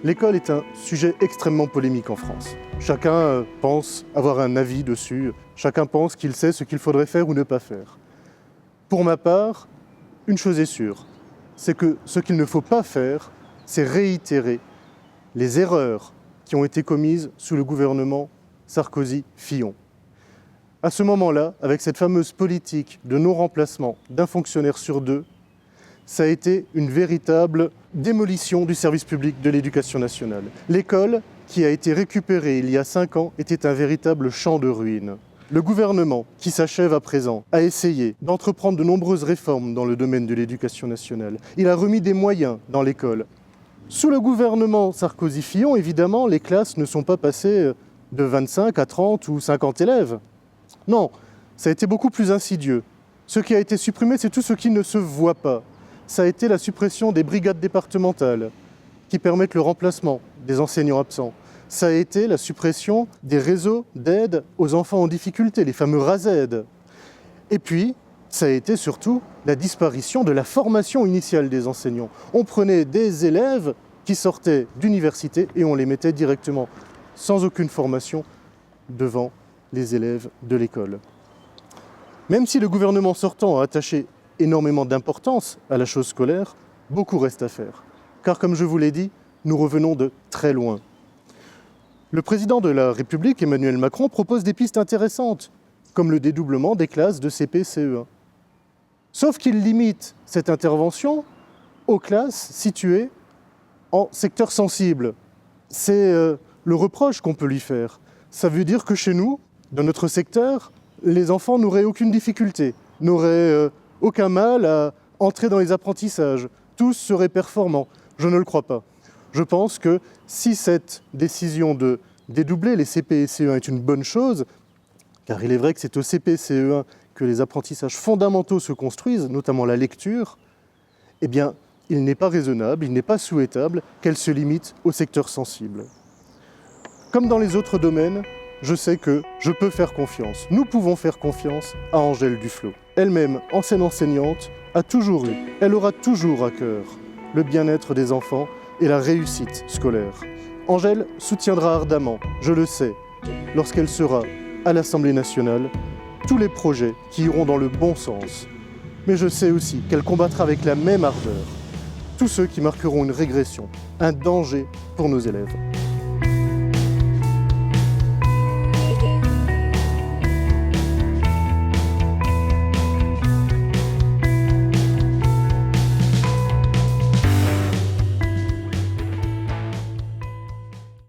L'école est un sujet extrêmement polémique en France. Chacun pense avoir un avis dessus, chacun pense qu'il sait ce qu'il faudrait faire ou ne pas faire. Pour ma part, une chose est sûre, c'est que ce qu'il ne faut pas faire, c'est réitérer les erreurs qui ont été commises sous le gouvernement Sarkozy-Fillon. À ce moment-là, avec cette fameuse politique de non-remplacement d'un fonctionnaire sur deux, ça a été une véritable démolition du service public de l'éducation nationale. L'école, qui a été récupérée il y a 5 ans, était un véritable champ de ruines. Le gouvernement, qui s'achève à présent, a essayé d'entreprendre de nombreuses réformes dans le domaine de l'éducation nationale. Il a remis des moyens dans l'école. Sous le gouvernement Sarkozy-Fillon, évidemment, les classes ne sont pas passées de 25 à 30 ou 50 élèves. Non, ça a été beaucoup plus insidieux. Ce qui a été supprimé, c'est tout ce qui ne se voit pas. Ça a été la suppression des brigades départementales qui permettent le remplacement des enseignants absents. Ça a été la suppression des réseaux d'aide aux enfants en difficulté, les fameux RASED. Et puis, ça a été surtout la disparition de la formation initiale des enseignants. On prenait des élèves qui sortaient d'université et on les mettait directement, sans aucune formation, devant les élèves de l'école. Même si le gouvernement sortant a attaché énormément d'importance à la chose scolaire, beaucoup reste à faire. Car comme je vous l'ai dit, nous revenons de très loin. Le président de la République, Emmanuel Macron, propose des pistes intéressantes, comme le dédoublement des classes de CP, CE1. Sauf qu'il limite cette intervention aux classes situées en secteur sensible. C'est le reproche qu'on peut lui faire. Ça veut dire que chez nous, dans notre secteur, les enfants n'auraient aucune difficulté, n'auraient aucun mal à entrer dans les apprentissages. Tous seraient performants. Je ne le crois pas. Je pense que si cette décision de dédoubler les CP et CE1 est une bonne chose, car il est vrai que c'est au CP et CE1 que les apprentissages fondamentaux se construisent, notamment la lecture, eh bien, il n'est pas raisonnable, il n'est pas souhaitable qu'elle se limite au secteur sensible. Comme dans les autres domaines, je sais que je peux faire confiance. Nous pouvons faire confiance à Angèle Duflot. Elle-même, ancienne enseignante, a toujours eu, elle aura toujours à cœur le bien-être des enfants et la réussite scolaire. Angèle soutiendra ardemment, je le sais, lorsqu'elle sera à l'Assemblée nationale, tous les projets qui iront dans le bon sens. Mais je sais aussi qu'elle combattra avec la même ardeur tous ceux qui marqueront une régression, un danger pour nos élèves.